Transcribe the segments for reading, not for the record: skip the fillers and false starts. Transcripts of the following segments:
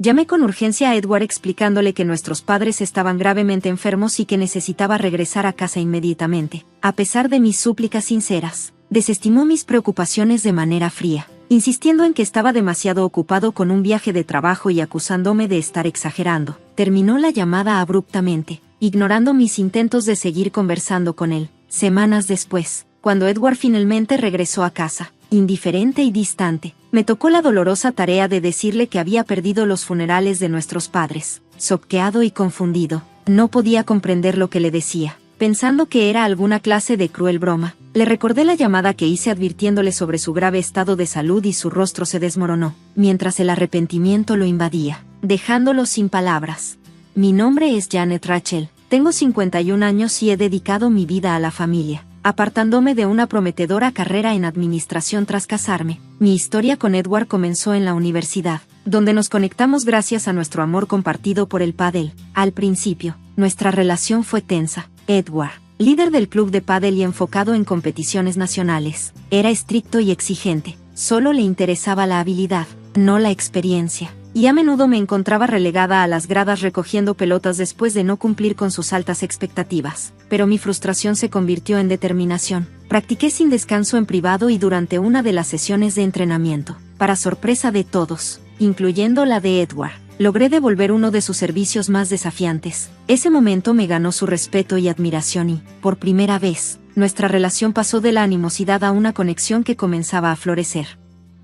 Llamé con urgencia a Edward explicándole que nuestros padres estaban gravemente enfermos y que necesitaba regresar a casa inmediatamente. A pesar de mis súplicas sinceras, desestimó mis preocupaciones de manera fría, insistiendo en que estaba demasiado ocupado con un viaje de trabajo y acusándome de estar exagerando. Terminó la llamada abruptamente, ignorando mis intentos de seguir conversando con él. Semanas después, cuando Edward finalmente regresó a casa, indiferente y distante, me tocó la dolorosa tarea de decirle que había perdido los funerales de nuestros padres. Choqueado y confundido, no podía comprender lo que le decía. Pensando que era alguna clase de cruel broma, le recordé la llamada que hice advirtiéndole sobre su grave estado de salud y su rostro se desmoronó, mientras el arrepentimiento lo invadía, dejándolo sin palabras. Mi nombre es Janet Rachel, tengo 51 años y he dedicado mi vida a la familia, apartándome de una prometedora carrera en administración tras casarme. Mi historia con Edward comenzó en la universidad, donde nos conectamos gracias a nuestro amor compartido por el pádel. Al principio, nuestra relación fue tensa. Edward, líder del club de pádel y enfocado en competiciones nacionales, era estricto y exigente. Solo le interesaba la habilidad, no la experiencia, y a menudo me encontraba relegada a las gradas recogiendo pelotas después de no cumplir con sus altas expectativas. Pero mi frustración se convirtió en determinación. Practiqué sin descanso en privado y durante una de las sesiones de entrenamiento, para sorpresa de todos, incluyendo la de Edward, logré devolver uno de sus servicios más desafiantes. Ese momento me ganó su respeto y admiración y, por primera vez, nuestra relación pasó de la animosidad a una conexión que comenzaba a florecer.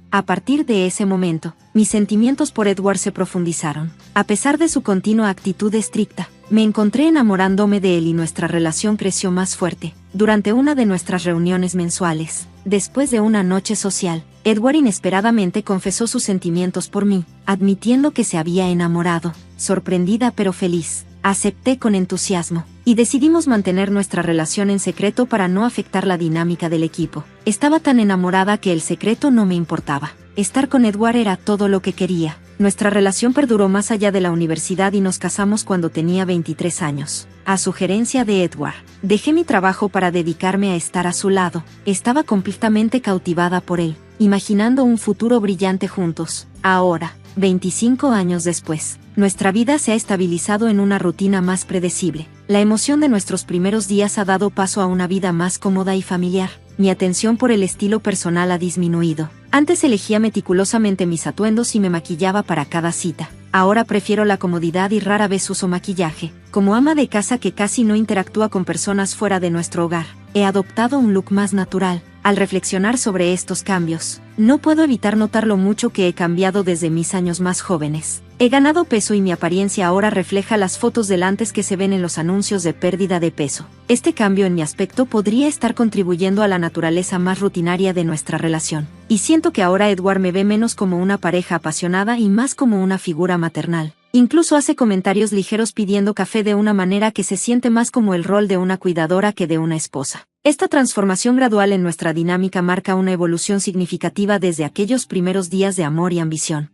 A partir de ese momento, mis sentimientos por Edward se profundizaron. A pesar de su continua actitud estricta, me encontré enamorándome de él y nuestra relación creció más fuerte. Durante una de nuestras reuniones mensuales, después de una noche social, Edward inesperadamente confesó sus sentimientos por mí, admitiendo que se había enamorado. Sorprendida pero feliz, acepté con entusiasmo, y decidimos mantener nuestra relación en secreto para no afectar la dinámica del equipo. Estaba tan enamorada que el secreto no me importaba. Estar con Edward era todo lo que quería. Nuestra relación perduró más allá de la universidad y nos casamos cuando tenía 23 años. A sugerencia de Edward, dejé mi trabajo para dedicarme a estar a su lado. Estaba completamente cautivada por él, imaginando un futuro brillante juntos. Ahora, 25 años después, nuestra vida se ha estabilizado en una rutina más predecible. La emoción de nuestros primeros días ha dado paso a una vida más cómoda y familiar. Mi atención por el estilo personal ha disminuido. Antes elegía meticulosamente mis atuendos y me maquillaba para cada cita. Ahora prefiero la comodidad y rara vez uso maquillaje. Como ama de casa que casi no interactúa con personas fuera de nuestro hogar, he adoptado un look más natural. Al reflexionar sobre estos cambios, no puedo evitar notar lo mucho que he cambiado desde mis años más jóvenes. He ganado peso y mi apariencia ahora refleja las fotos del antes que se ven en los anuncios de pérdida de peso. Este cambio en mi aspecto podría estar contribuyendo a la naturaleza más rutinaria de nuestra relación. Y siento que ahora Edward me ve menos como una pareja apasionada y más como una figura maternal. Incluso hace comentarios ligeros pidiendo café de una manera que se siente más como el rol de una cuidadora que de una esposa. Esta transformación gradual en nuestra dinámica marca una evolución significativa desde aquellos primeros días de amor y ambición.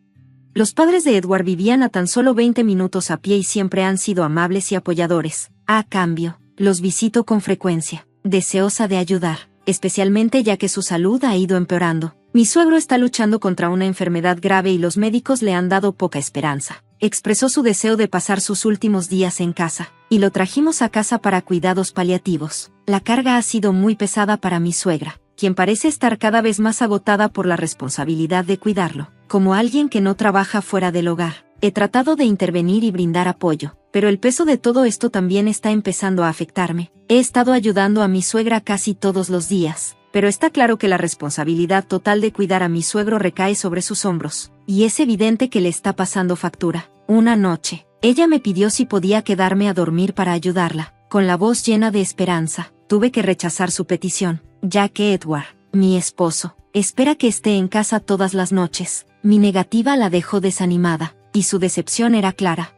Los padres de Edward vivían a tan solo 20 minutos a pie y siempre han sido amables y apoyadores. A cambio, los visito con frecuencia, deseosa de ayudar, especialmente ya que su salud ha ido empeorando. Mi suegro está luchando contra una enfermedad grave y los médicos le han dado poca esperanza. Expresó su deseo de pasar sus últimos días en casa, y lo trajimos a casa para cuidados paliativos. La carga ha sido muy pesada para mi suegra, quien parece estar cada vez más agotada por la responsabilidad de cuidarlo. Como alguien que no trabaja fuera del hogar, he tratado de intervenir y brindar apoyo, pero el peso de todo esto también está empezando a afectarme. He estado ayudando a mi suegra casi todos los días, pero está claro que la responsabilidad total de cuidar a mi suegro recae sobre sus hombros, y es evidente que le está pasando factura. Una noche, ella me pidió si podía quedarme a dormir para ayudarla. Con la voz llena de esperanza, tuve que rechazar su petición, ya que Edward, mi esposo, espera que esté en casa todas las noches. Mi negativa la dejó desanimada, y su decepción era clara.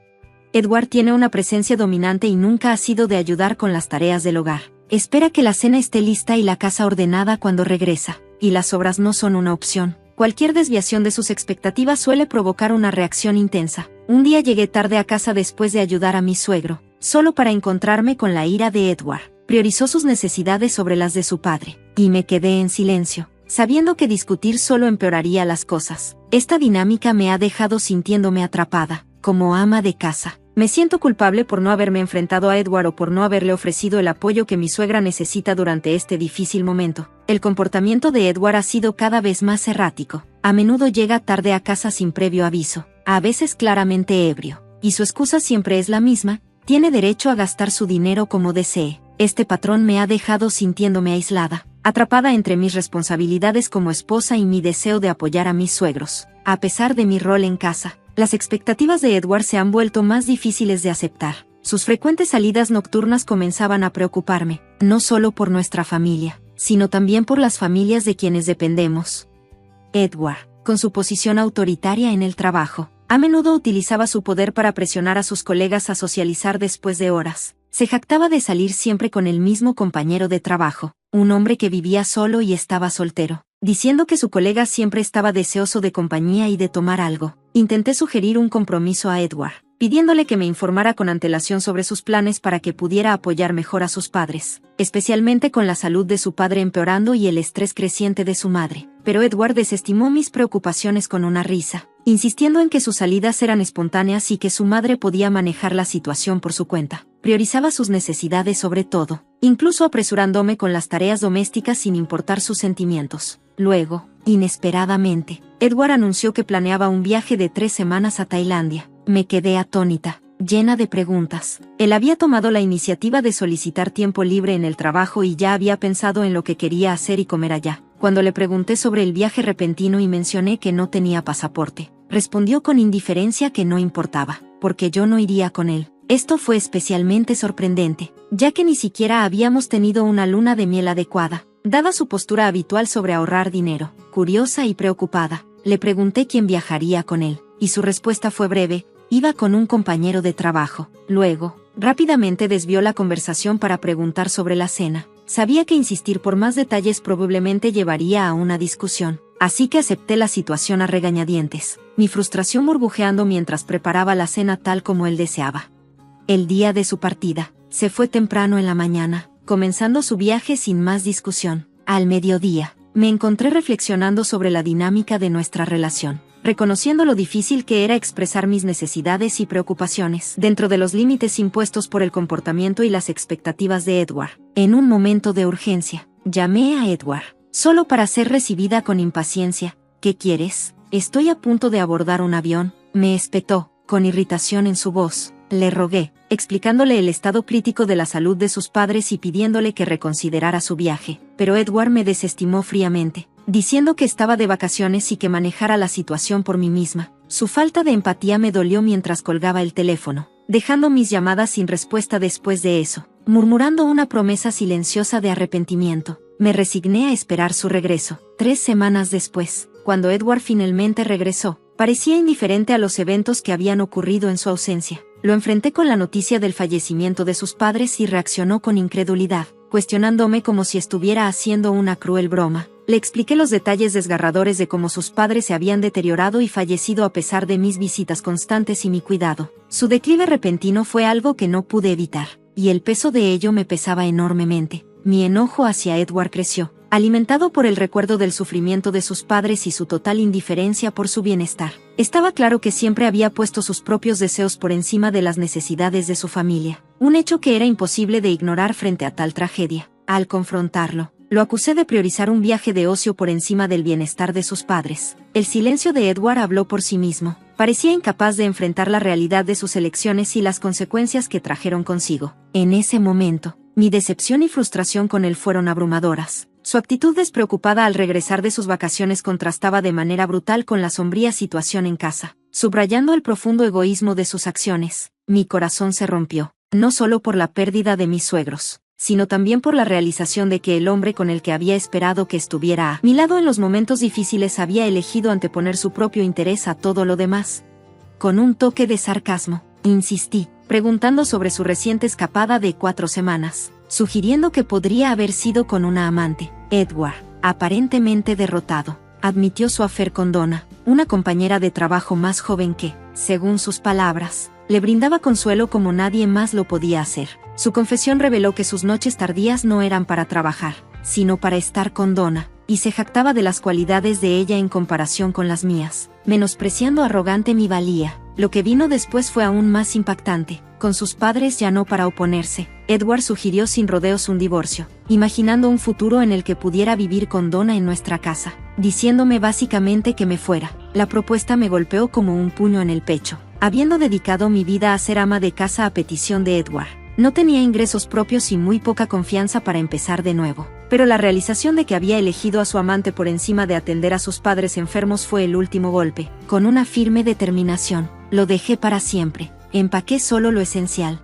Edward tiene una presencia dominante y nunca ha sido de ayudar con las tareas del hogar. Espera que la cena esté lista y la casa ordenada cuando regresa, y las obras no son una opción. Cualquier desviación de sus expectativas suele provocar una reacción intensa. Un día llegué tarde a casa después de ayudar a mi suegro, solo para encontrarme con la ira de Edward. Priorizó sus necesidades sobre las de su padre, y me quedé en silencio. sabiendo que discutir solo empeoraría las cosas. Esta dinámica me ha dejado sintiéndome atrapada, como ama de casa. Me siento culpable por no haberme enfrentado a Edward o por no haberle ofrecido el apoyo que mi suegra necesita durante este difícil momento. El comportamiento de Edward ha sido cada vez más errático. A menudo llega tarde a casa sin previo aviso, a veces claramente ebrio. Y su excusa siempre es la misma: tiene derecho a gastar su dinero como desee. Este patrón me ha dejado sintiéndome aislada, atrapada entre mis responsabilidades como esposa y mi deseo de apoyar a mis suegros. A pesar de mi rol en casa, las expectativas de Edward se han vuelto más difíciles de aceptar. Sus frecuentes salidas nocturnas comenzaban a preocuparme, no solo por nuestra familia, sino también por las familias de quienes dependemos. Edward, con su posición autoritaria en el trabajo, a menudo utilizaba su poder para presionar a sus colegas a socializar después de horas. Se jactaba de salir siempre con el mismo compañero de trabajo, un hombre que vivía solo y estaba soltero, diciendo que su colega siempre estaba deseoso de compañía y de tomar algo. Intenté sugerir un compromiso a Edward, pidiéndole que me informara con antelación sobre sus planes para que pudiera apoyar mejor a sus padres, especialmente con la salud de su padre empeorando y el estrés creciente de su madre. Pero Edward desestimó mis preocupaciones con una risa, insistiendo en que sus salidas eran espontáneas y que su madre podía manejar la situación por su cuenta. Priorizaba sus necesidades sobre todo, incluso apresurándome con las tareas domésticas sin importar sus sentimientos. Luego, inesperadamente, Edward anunció que planeaba un viaje de 3 semanas a Tailandia. Me quedé atónita, llena de preguntas. Él había tomado la iniciativa de solicitar tiempo libre en el trabajo y ya había pensado en lo que quería hacer y comer allá. Cuando le pregunté sobre el viaje repentino y mencioné que no tenía pasaporte, respondió con indiferencia que no importaba, porque yo no iría con él. Esto fue especialmente sorprendente, ya que ni siquiera habíamos tenido una luna de miel adecuada. Dada su postura habitual sobre ahorrar dinero, curiosa y preocupada, le pregunté quién viajaría con él, y su respuesta fue breve: iba con un compañero de trabajo. Luego, rápidamente desvió la conversación para preguntar sobre la cena. Sabía que insistir por más detalles probablemente llevaría a una discusión, así que acepté la situación a regañadientes, mi frustración burbujeando mientras preparaba la cena tal como él deseaba. El día de su partida, se fue temprano en la mañana, comenzando su viaje sin más discusión. Al mediodía, me encontré reflexionando sobre la dinámica de nuestra relación, reconociendo lo difícil que era expresar mis necesidades y preocupaciones dentro de los límites impuestos por el comportamiento y las expectativas de Edward. En un momento de urgencia, llamé a Edward, solo para ser recibida con impaciencia. ¿Qué quieres? Estoy a punto de abordar un avión, me espetó, con irritación en su voz. Le rogué, explicándole el estado crítico de la salud de sus padres y pidiéndole que reconsiderara su viaje, pero Edward me desestimó fríamente, diciendo que estaba de vacaciones y que manejara la situación por mí misma. Su falta de empatía me dolió mientras colgaba el teléfono, dejando mis llamadas sin respuesta después de eso, murmurando una promesa silenciosa de arrepentimiento. Me resigné a esperar su regreso. 3 semanas después, cuando Edward finalmente regresó, parecía indiferente a los eventos que habían ocurrido en su ausencia. Lo enfrenté con la noticia del fallecimiento de sus padres y reaccionó con incredulidad, cuestionándome como si estuviera haciendo una cruel broma. Le expliqué los detalles desgarradores de cómo sus padres se habían deteriorado y fallecido a pesar de mis visitas constantes y mi cuidado. Su declive repentino fue algo que no pude evitar, y el peso de ello me pesaba enormemente. Mi enojo hacia Edward creció, alimentado por el recuerdo del sufrimiento de sus padres y su total indiferencia por su bienestar. Estaba claro que siempre había puesto sus propios deseos por encima de las necesidades de su familia, un hecho que era imposible de ignorar frente a tal tragedia. Al confrontarlo, lo acusé de priorizar un viaje de ocio por encima del bienestar de sus padres. El silencio de Edward habló por sí mismo. Parecía incapaz de enfrentar la realidad de sus elecciones y las consecuencias que trajeron consigo. En ese momento, mi decepción y frustración con él fueron abrumadoras. Su actitud despreocupada al regresar de sus vacaciones contrastaba de manera brutal con la sombría situación en casa, subrayando el profundo egoísmo de sus acciones. Mi corazón se rompió, no solo por la pérdida de mis suegros, sino también por la realización de que el hombre con el que había esperado que estuviera a mi lado en los momentos difíciles había elegido anteponer su propio interés a todo lo demás. Con un toque de sarcasmo, insistí, preguntando sobre su reciente escapada de 4 semanas, sugiriendo que podría haber sido con una amante. Edward, aparentemente derrotado, admitió su affair con Donna, una compañera de trabajo más joven que, según sus palabras, le brindaba consuelo como nadie más lo podía hacer. Su confesión reveló que sus noches tardías no eran para trabajar, sino para estar con Donna. y se jactaba de las cualidades de ella en comparación con las mías, menospreciando arrogante mi valía. Lo que vino después fue aún más impactante. Con sus padres ya no para oponerse, Edward sugirió sin rodeos un divorcio, imaginando un futuro en el que pudiera vivir con Donna en nuestra casa, diciéndome básicamente que me fuera. La propuesta me golpeó como un puño en el pecho, habiendo dedicado mi vida a ser ama de casa a petición de Edward. No tenía ingresos propios y muy poca confianza para empezar de nuevo, pero la realización de que había elegido a su amante por encima de atender a sus padres enfermos fue el último golpe. Con una firme determinación, lo dejé para siempre. Empaqué solo lo esencial.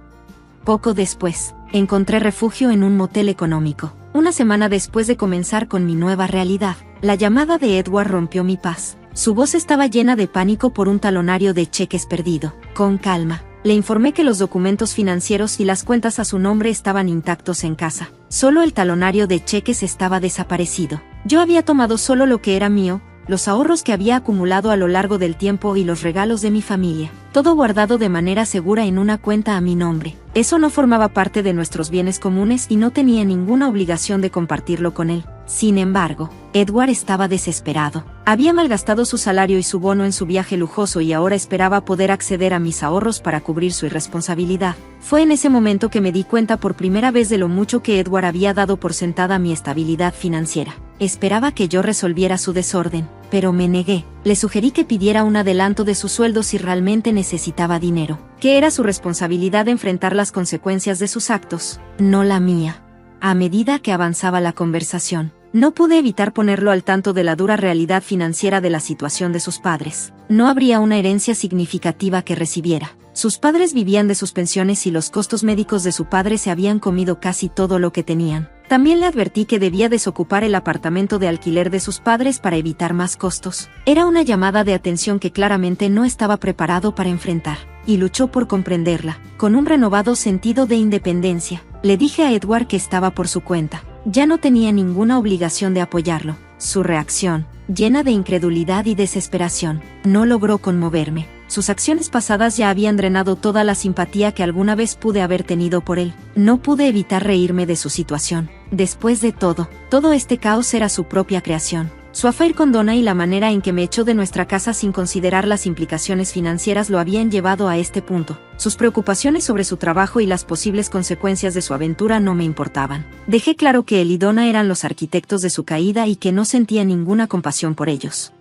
Poco después, encontré refugio en un motel económico. Una semana después de comenzar con mi nueva realidad, la llamada de Edward rompió mi paz. Su voz estaba llena de pánico por un talonario de cheques perdido. Con calma, le informé que los documentos financieros y las cuentas a su nombre estaban intactos en casa. Solo el talonario de cheques estaba desaparecido. Yo había tomado solo lo que era mío, los ahorros que había acumulado a lo largo del tiempo y los regalos de mi familia, todo guardado de manera segura en una cuenta a mi nombre. Eso no formaba parte de nuestros bienes comunes y no tenía ninguna obligación de compartirlo con él. Sin embargo, Edward estaba desesperado. Había malgastado su salario y su bono en su viaje lujoso y ahora esperaba poder acceder a mis ahorros para cubrir su irresponsabilidad. Fue en ese momento que me di cuenta por primera vez de lo mucho que Edward había dado por sentada mi estabilidad financiera. Esperaba que yo resolviera su desorden, pero me negué. Le sugerí que pidiera un adelanto de su sueldo si realmente necesitaba dinero, que era su responsabilidad enfrentar las consecuencias de sus actos, no la mía. A medida que avanzaba la conversación, no pude evitar ponerlo al tanto de la dura realidad financiera de la situación de sus padres. No habría una herencia significativa que recibiera. Sus padres vivían de sus pensiones y los costos médicos de su padre se habían comido casi todo lo que tenían. También le advertí que debía desocupar el apartamento de alquiler de sus padres para evitar más costos. Era una llamada de atención que claramente no estaba preparado para enfrentar, y luchó por comprenderla. Con un renovado sentido de independencia, le dije a Edward que estaba por su cuenta. Ya no tenía ninguna obligación de apoyarlo. Su reacción, llena de incredulidad y desesperación, no logró conmoverme. Sus acciones pasadas ya habían drenado toda la simpatía que alguna vez pude haber tenido por él. No pude evitar reírme de su situación. Después de todo este caos era su propia creación. Su affair con Donna y la manera en que me echó de nuestra casa sin considerar las implicaciones financieras lo habían llevado a este punto. Sus preocupaciones sobre su trabajo y las posibles consecuencias de su aventura no me importaban. Dejé claro que él y Donna eran los arquitectos de su caída y que no sentía ninguna compasión por ellos.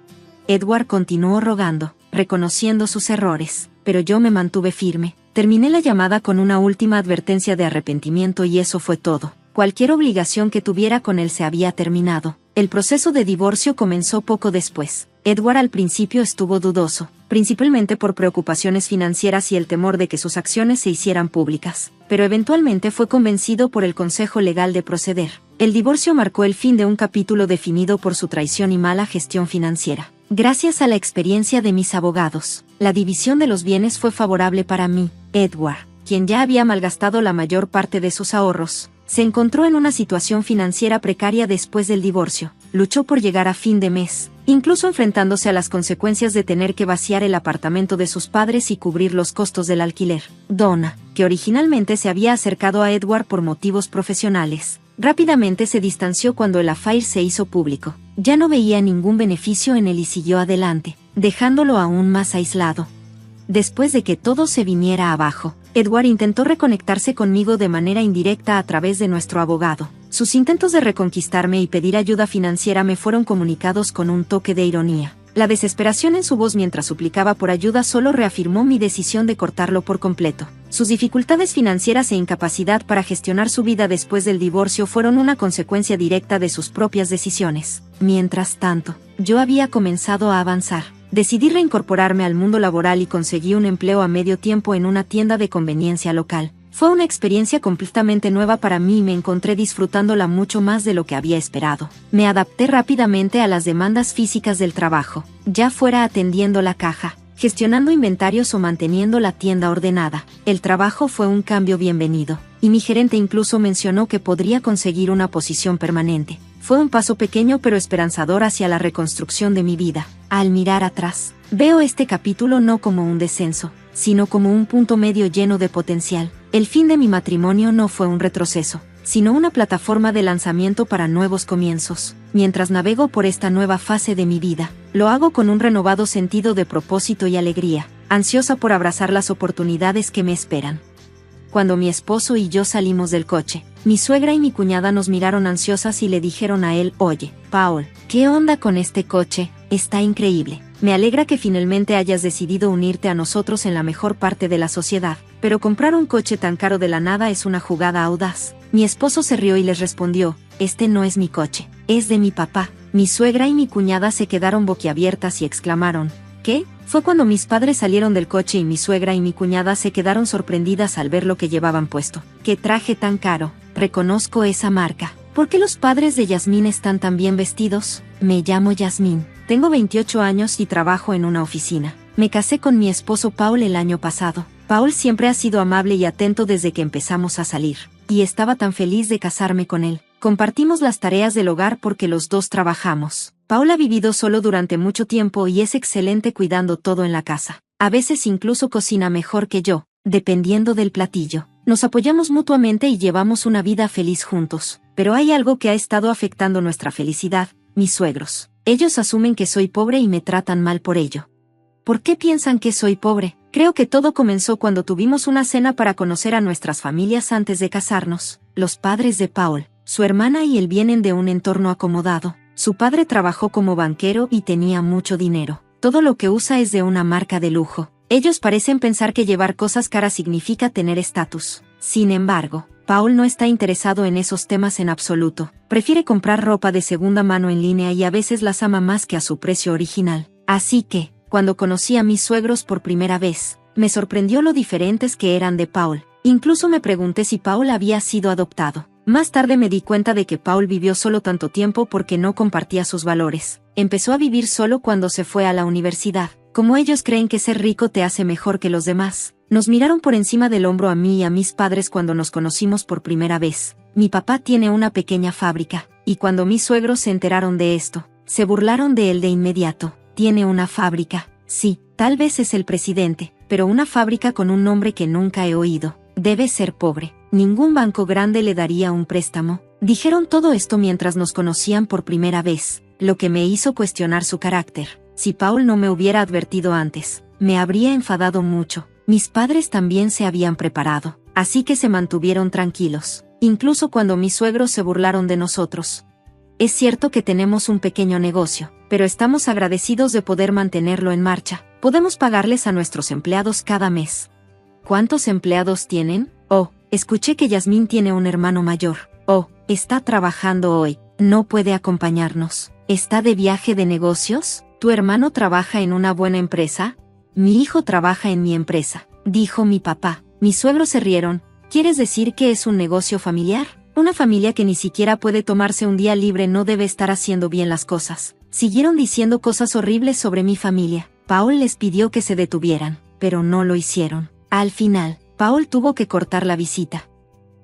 Edward continuó rogando, reconociendo sus errores, pero yo me mantuve firme. Terminé la llamada con una última advertencia de arrepentimiento y eso fue todo. Cualquier obligación que tuviera con él se había terminado. El proceso de divorcio comenzó poco después. Edward al principio estuvo dudoso, principalmente por preocupaciones financieras y el temor de que sus acciones se hicieran públicas, pero eventualmente fue convencido por el consejo legal de proceder. El divorcio marcó el fin de un capítulo definido por su traición y mala gestión financiera. Gracias a la experiencia de mis abogados, la división de los bienes fue favorable para mí. Edward, quien ya había malgastado la mayor parte de sus ahorros, se encontró en una situación financiera precaria después del divorcio. Luchó por llegar a fin de mes, incluso enfrentándose a las consecuencias de tener que vaciar el apartamento de sus padres y cubrir los costos del alquiler. Donna, que originalmente se había acercado a Edward por motivos profesionales, rápidamente se distanció cuando el affair se hizo público. Ya no veía ningún beneficio en él y siguió adelante, dejándolo aún más aislado. Después de que todo se viniera abajo, Edward intentó reconectarse conmigo de manera indirecta a través de nuestro abogado. Sus intentos de reconquistarme y pedir ayuda financiera me fueron comunicados con un toque de ironía. La desesperación en su voz mientras suplicaba por ayuda solo reafirmó mi decisión de cortarlo por completo. Sus dificultades financieras e incapacidad para gestionar su vida después del divorcio fueron una consecuencia directa de sus propias decisiones. Mientras tanto, yo había comenzado a avanzar. Decidí reincorporarme al mundo laboral y conseguí un empleo a medio tiempo en una tienda de conveniencia local. Fue una experiencia completamente nueva para mí y me encontré disfrutándola mucho más de lo que había esperado. Me adapté rápidamente a las demandas físicas del trabajo, ya fuera atendiendo la caja, gestionando inventarios o manteniendo la tienda ordenada. El trabajo fue un cambio bienvenido, y mi gerente incluso mencionó que podría conseguir una posición permanente. Fue un paso pequeño pero esperanzador hacia la reconstrucción de mi vida. Al mirar atrás, veo este capítulo no como un descenso, sino como un punto medio lleno de potencial. El fin de mi matrimonio no fue un retroceso, sino una plataforma de lanzamiento para nuevos comienzos. Mientras navego por esta nueva fase de mi vida, lo hago con un renovado sentido de propósito y alegría, ansiosa por abrazar las oportunidades que me esperan. Cuando mi esposo y yo salimos del coche, mi suegra y mi cuñada nos miraron ansiosas y le dijeron a él: «Oye, Paul, ¿qué onda con este coche? Está increíble. Me alegra que finalmente hayas decidido unirte a nosotros en la mejor parte de la sociedad, pero comprar un coche tan caro de la nada es una jugada audaz». Mi esposo se rió y les respondió: «Este no es mi coche, es de mi papá». Mi suegra y mi cuñada se quedaron boquiabiertas y exclamaron: «¿Qué?». Fue cuando mis padres salieron del coche y mi suegra y mi cuñada se quedaron sorprendidas al ver lo que llevaban puesto. «¡Qué traje tan caro! Reconozco esa marca. ¿Por qué los padres de Yasmín están tan bien vestidos?». «Me llamo Yasmín. Tengo 28 años y trabajo en una oficina. Me casé con mi esposo Paul el año pasado. Paul siempre ha sido amable y atento desde que empezamos a salir, y estaba tan feliz de casarme con él. Compartimos las tareas del hogar porque los dos trabajamos. Paul ha vivido solo durante mucho tiempo y es excelente cuidando todo en la casa. A veces incluso cocina mejor que yo, dependiendo del platillo. Nos apoyamos mutuamente y llevamos una vida feliz juntos. Pero hay algo que ha estado afectando nuestra felicidad: mis suegros. Ellos asumen que soy pobre y me tratan mal por ello». «¿Por qué piensan que soy pobre?». «Creo que todo comenzó cuando tuvimos una cena para conocer a nuestras familias antes de casarnos. Los padres de Paul, su hermana y él vienen de un entorno acomodado. Su padre trabajó como banquero y tenía mucho dinero. Todo lo que usa es de una marca de lujo. Ellos parecen pensar que llevar cosas caras significa tener estatus. Sin embargo, Paul no está interesado en esos temas en absoluto. Prefiere comprar ropa de segunda mano en línea y a veces las ama más que a su precio original. Así que, cuando conocí a mis suegros por primera vez, me sorprendió lo diferentes que eran de Paul. Incluso me pregunté si Paul había sido adoptado. Más tarde me di cuenta de que Paul vivió solo tanto tiempo porque no compartía sus valores. Empezó a vivir solo cuando se fue a la universidad. Como ellos creen que ser rico te hace mejor que los demás, nos miraron por encima del hombro a mí y a mis padres cuando nos conocimos por primera vez. Mi papá tiene una pequeña fábrica, y cuando mis suegros se enteraron de esto, se burlaron de él de inmediato. «¿Tiene una fábrica?». «Sí, tal vez es el presidente, pero una fábrica con un nombre que nunca he oído. Debe ser pobre. Ningún banco grande le daría un préstamo». Dijeron todo esto mientras nos conocían por primera vez, lo que me hizo cuestionar su carácter. Si Paul no me hubiera advertido antes, me habría enfadado mucho. Mis padres también se habían preparado, así que se mantuvieron tranquilos, incluso cuando mis suegros se burlaron de nosotros. «Es cierto que tenemos un pequeño negocio, pero estamos agradecidos de poder mantenerlo en marcha. Podemos pagarles a nuestros empleados cada mes». «¿Cuántos empleados tienen?». «Oh, escuché que Yasmín tiene un hermano mayor». «Oh, está trabajando hoy. No puede acompañarnos. ¿Está de viaje de negocios?». «¿Tu hermano trabaja en una buena empresa?». «Mi hijo trabaja en mi empresa», dijo mi papá. Mis suegros se rieron. «¿Quieres decir que es un negocio familiar?». «Una familia que ni siquiera puede tomarse un día libre no debe estar haciendo bien las cosas». Siguieron diciendo cosas horribles sobre mi familia. Paul les pidió que se detuvieran, pero no lo hicieron. Al final, Paul tuvo que cortar la visita.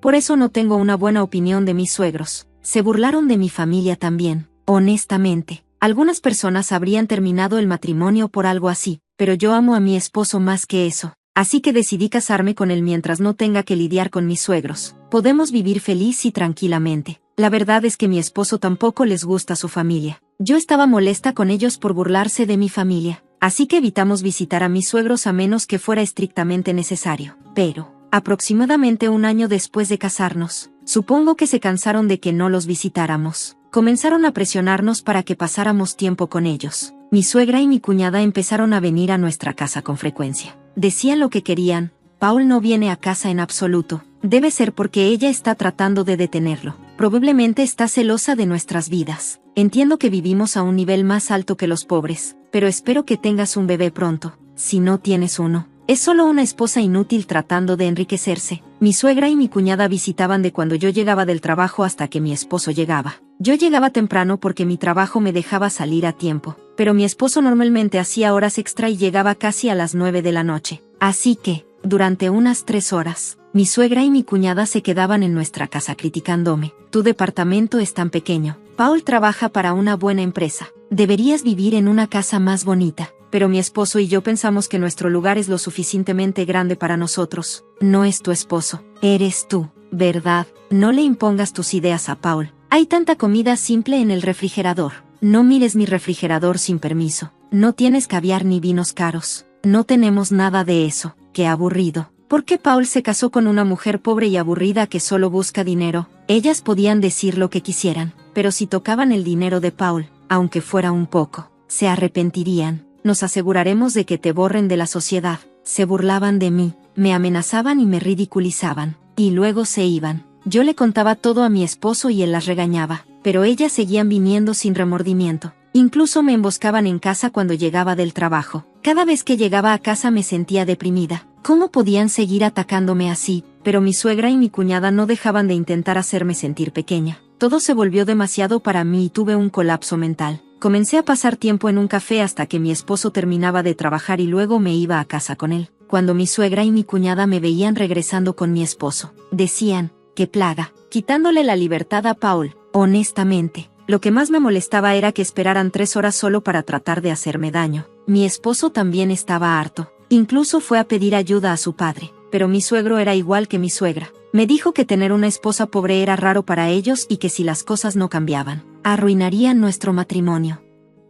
Por eso no tengo una buena opinión de mis suegros. Se burlaron de mi familia también. Honestamente, algunas personas habrían terminado el matrimonio por algo así, pero yo amo a mi esposo más que eso. Así que decidí casarme con él mientras no tenga que lidiar con mis suegros. Podemos vivir feliz y tranquilamente. La verdad es que mi esposo tampoco les gusta su familia. Yo estaba molesta con ellos por burlarse de mi familia, así que evitamos visitar a mis suegros a menos que fuera estrictamente necesario. Pero, aproximadamente un año después de casarnos, supongo que se cansaron de que no los visitáramos. Comenzaron a presionarnos para que pasáramos tiempo con ellos. Mi suegra y mi cuñada empezaron a venir a nuestra casa con frecuencia. Decían lo que querían: «Paul no viene a casa en absoluto. Debe ser porque ella está tratando de detenerlo. Probablemente está celosa de nuestras vidas. Entiendo que vivimos a un nivel más alto que los pobres, pero espero que tengas un bebé pronto. Si no tienes uno, es solo una esposa inútil tratando de enriquecerse». Mi suegra y mi cuñada visitaban de cuando yo llegaba del trabajo hasta que mi esposo llegaba. Yo llegaba temprano porque mi trabajo me dejaba salir a tiempo, pero mi esposo normalmente hacía horas extra y llegaba casi a las 9 de la noche. Así que, durante unas 3 horas, mi suegra y mi cuñada se quedaban en nuestra casa criticándome. «Tu departamento es tan pequeño. Paul trabaja para una buena empresa. Deberías vivir en una casa más bonita». Pero mi esposo y yo pensamos que nuestro lugar es lo suficientemente grande para nosotros. «No es tu esposo, eres tú». ¿verdad? No le impongas tus ideas a Paul. Hay tanta comida simple en el refrigerador. No mires mi refrigerador sin permiso. No tienes caviar ni vinos caros. No tenemos nada de eso. Qué aburrido. ¿Por qué Paul se casó con una mujer pobre y aburrida que solo busca dinero? Ellas podían decir lo que quisieran, pero si tocaban el dinero de Paul, aunque fuera un poco, se arrepentirían. Nos aseguraremos de que te borren de la sociedad. Se burlaban de mí, me amenazaban y me ridiculizaban, y luego se iban. Yo le contaba todo a mi esposo y él las regañaba, pero ellas seguían viniendo sin remordimiento. Incluso me emboscaban en casa cuando llegaba del trabajo. Cada vez que llegaba a casa me sentía deprimida. ¿Cómo podían seguir atacándome así? Pero mi suegra y mi cuñada no dejaban de intentar hacerme sentir pequeña. Todo se volvió demasiado para mí y tuve un colapso mental. Comencé a pasar tiempo en un café hasta que mi esposo terminaba de trabajar y luego me iba a casa con él. Cuando mi suegra y mi cuñada me veían regresando con mi esposo, decían, ¡qué plaga!, quitándole la libertad a Paul. Honestamente, lo que más me molestaba era que esperaran 3 horas solo para tratar de hacerme daño. Mi esposo también estaba harto. Incluso fue a pedir ayuda a su padre, pero mi suegro era igual que mi suegra. Me dijo que tener una esposa pobre era raro para ellos y que si las cosas no cambiaban, arruinarían nuestro matrimonio.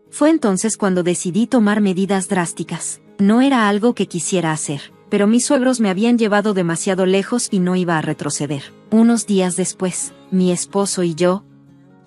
Fue entonces cuando decidí tomar medidas drásticas. No era algo que quisiera hacer, pero mis suegros me habían llevado demasiado lejos y no iba a retroceder. Unos días después, mi esposo y yo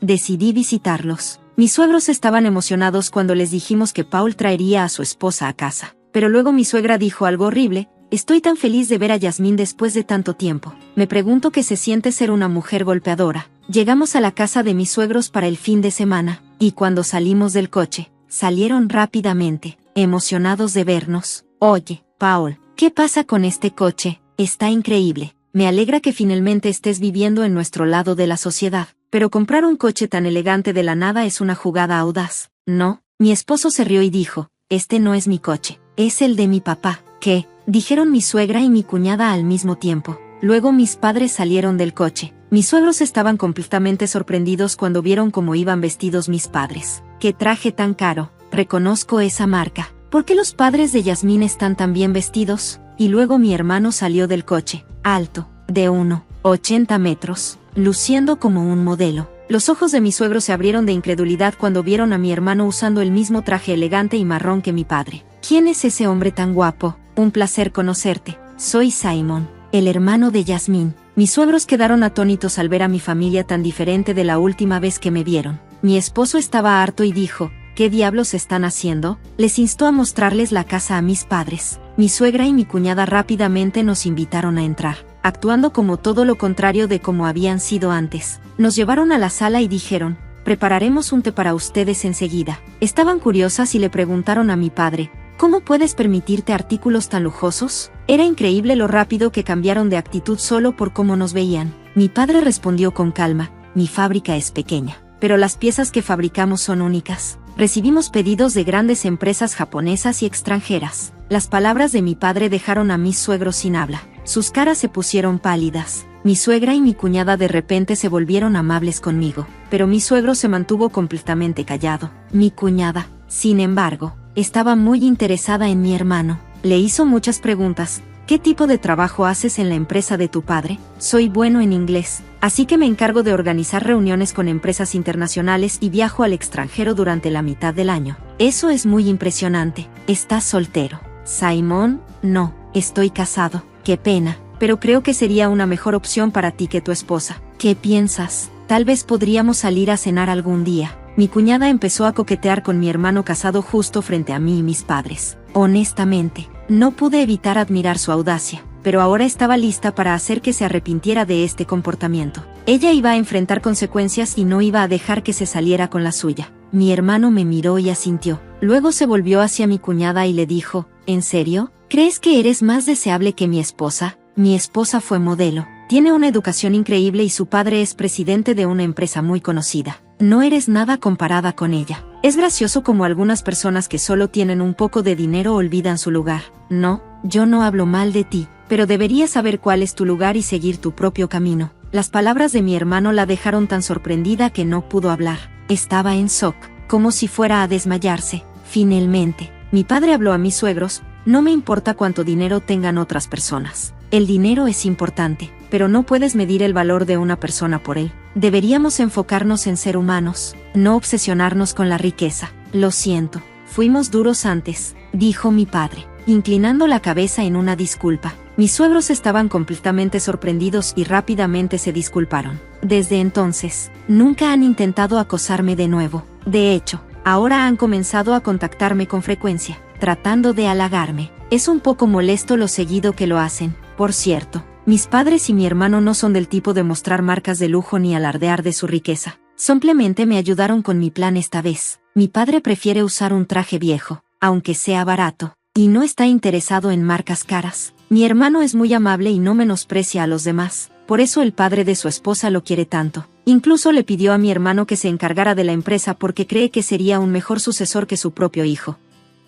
decidí visitarlos. Mis suegros estaban emocionados cuando les dijimos que Paul traería a su esposa a casa. Pero luego mi suegra dijo algo horrible: estoy tan feliz de ver a Yasmín después de tanto tiempo. Me pregunto qué se siente ser una mujer golpeadora. Llegamos a la casa de mis suegros para el fin de semana, y cuando salimos del coche, salieron rápidamente, emocionados de vernos. Oye, Paul, ¿qué pasa con este coche? Está increíble. Me alegra que finalmente estés viviendo en nuestro lado de la sociedad. Pero comprar un coche tan elegante de la nada es una jugada audaz, ¿no? Mi esposo se rió y dijo: este no es mi coche, es el de mi papá. ¿Qué?, dijeron mi suegra y mi cuñada al mismo tiempo. Luego mis padres salieron del coche. Mis suegros estaban completamente sorprendidos cuando vieron cómo iban vestidos mis padres. ¡Qué traje tan caro! Reconozco esa marca. ¿Por qué los padres de Yasmín están tan bien vestidos? Y luego mi hermano salió del coche, alto, de 1,80 metros, luciendo como un modelo. Los ojos de mi suegro se abrieron de incredulidad cuando vieron a mi hermano usando el mismo traje elegante y marrón que mi padre. ¿Quién es ese hombre tan guapo? Un placer conocerte. Soy Simon, el hermano de Yasmín. Mis suegros quedaron atónitos al ver a mi familia tan diferente de la última vez que me vieron. Mi esposo estaba harto y dijo: ¿qué diablos están haciendo? Les instó a mostrarles la casa a mis padres. Mi suegra y mi cuñada rápidamente nos invitaron a entrar, actuando como todo lo contrario de como habían sido antes. Nos llevaron a la sala y dijeron: prepararemos un té para ustedes enseguida. Estaban curiosas y le preguntaron a mi padre: ¿cómo puedes permitirte artículos tan lujosos? Era increíble lo rápido que cambiaron de actitud solo por cómo nos veían. Mi padre respondió con calma: mi fábrica es pequeña, pero las piezas que fabricamos son únicas. Recibimos pedidos de grandes empresas japonesas y extranjeras. Las palabras de mi padre dejaron a mis suegros sin habla. Sus caras se pusieron pálidas. Mi suegra y mi cuñada de repente se volvieron amables conmigo, pero mi suegro se mantuvo completamente callado. Mi cuñada, sin embargo, estaba muy interesada en mi hermano. Le hizo muchas preguntas. ¿Qué tipo de trabajo haces en la empresa de tu padre? Soy bueno en inglés, así que me encargo de organizar reuniones con empresas internacionales y viajo al extranjero durante la mitad del año. Eso es muy impresionante. ¿Estás soltero? Simon, no, estoy casado. Qué pena, pero creo que sería una mejor opción para ti que tu esposa. ¿Qué piensas? Tal vez podríamos salir a cenar algún día. Mi cuñada empezó a coquetear con mi hermano casado justo frente a mí y mis padres. Honestamente, no pude evitar admirar su audacia, pero ahora estaba lista para hacer que se arrepintiera de este comportamiento. Ella iba a enfrentar consecuencias y no iba a dejar que se saliera con la suya. Mi hermano me miró y asintió. Luego se volvió hacia mi cuñada y le dijo: ¿en serio? ¿Crees que eres más deseable que mi esposa? Mi esposa fue modelo, tiene una educación increíble y su padre es presidente de una empresa muy conocida. No eres nada comparada con ella. Es gracioso como algunas personas que solo tienen un poco de dinero olvidan su lugar. No, yo no hablo mal de ti, pero deberías saber cuál es tu lugar y seguir tu propio camino. Las palabras de mi hermano la dejaron tan sorprendida que no pudo hablar. Estaba en shock, como si fuera a desmayarse. Finalmente, mi padre habló a mis suegros: no me importa cuánto dinero tengan otras personas. El dinero es importante, pero no puedes medir el valor de una persona por él. Deberíamos enfocarnos en ser humanos, no obsesionarnos con la riqueza. Lo siento, fuimos duros antes, dijo mi padre, inclinando la cabeza en una disculpa. Mis suegros estaban completamente sorprendidos y rápidamente se disculparon. Desde entonces, nunca han intentado acosarme de nuevo. De hecho, ahora han comenzado a contactarme con frecuencia, tratando de halagarme. Es un poco molesto lo seguido que lo hacen. Por cierto, mis padres y mi hermano no son del tipo de mostrar marcas de lujo ni alardear de su riqueza. Simplemente me ayudaron con mi plan esta vez. Mi padre prefiere usar un traje viejo, aunque sea barato, y no está interesado en marcas caras. Mi hermano es muy amable y no menosprecia a los demás, por eso el padre de su esposa lo quiere tanto. Incluso le pidió a mi hermano que se encargara de la empresa porque cree que sería un mejor sucesor que su propio hijo.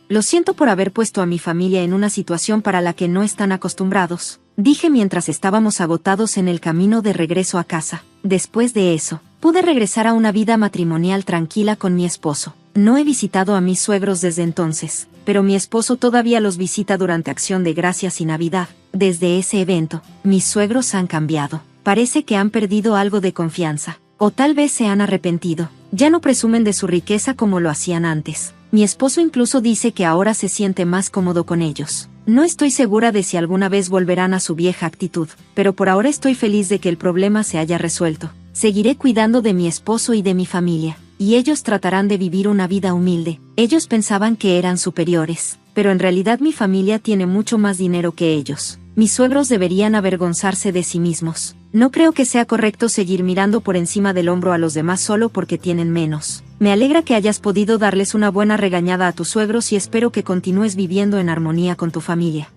Lo siento por haber puesto a mi familia en una situación para la que no están acostumbrados, dije mientras estábamos agotados en el camino de regreso a casa. Después de eso, pude regresar a una vida matrimonial tranquila con mi esposo. No he visitado a mis suegros desde entonces, pero mi esposo todavía los visita durante Acción de Gracias y Navidad. Desde ese evento, mis suegros han cambiado. Parece que han perdido algo de confianza, o tal vez se han arrepentido. Ya no presumen de su riqueza como lo hacían antes. Mi esposo incluso dice que ahora se siente más cómodo con ellos. No estoy segura de si alguna vez volverán a su vieja actitud, pero por ahora estoy feliz de que el problema se haya resuelto. Seguiré cuidando de mi esposo y de mi familia, y ellos tratarán de vivir una vida humilde. Ellos pensaban que eran superiores, pero en realidad mi familia tiene mucho más dinero que ellos. Mis suegros deberían avergonzarse de sí mismos. No creo que sea correcto seguir mirando por encima del hombro a los demás solo porque tienen menos. Me alegra que hayas podido darles una buena regañada a tus suegros y espero que continúes viviendo en armonía con tu familia.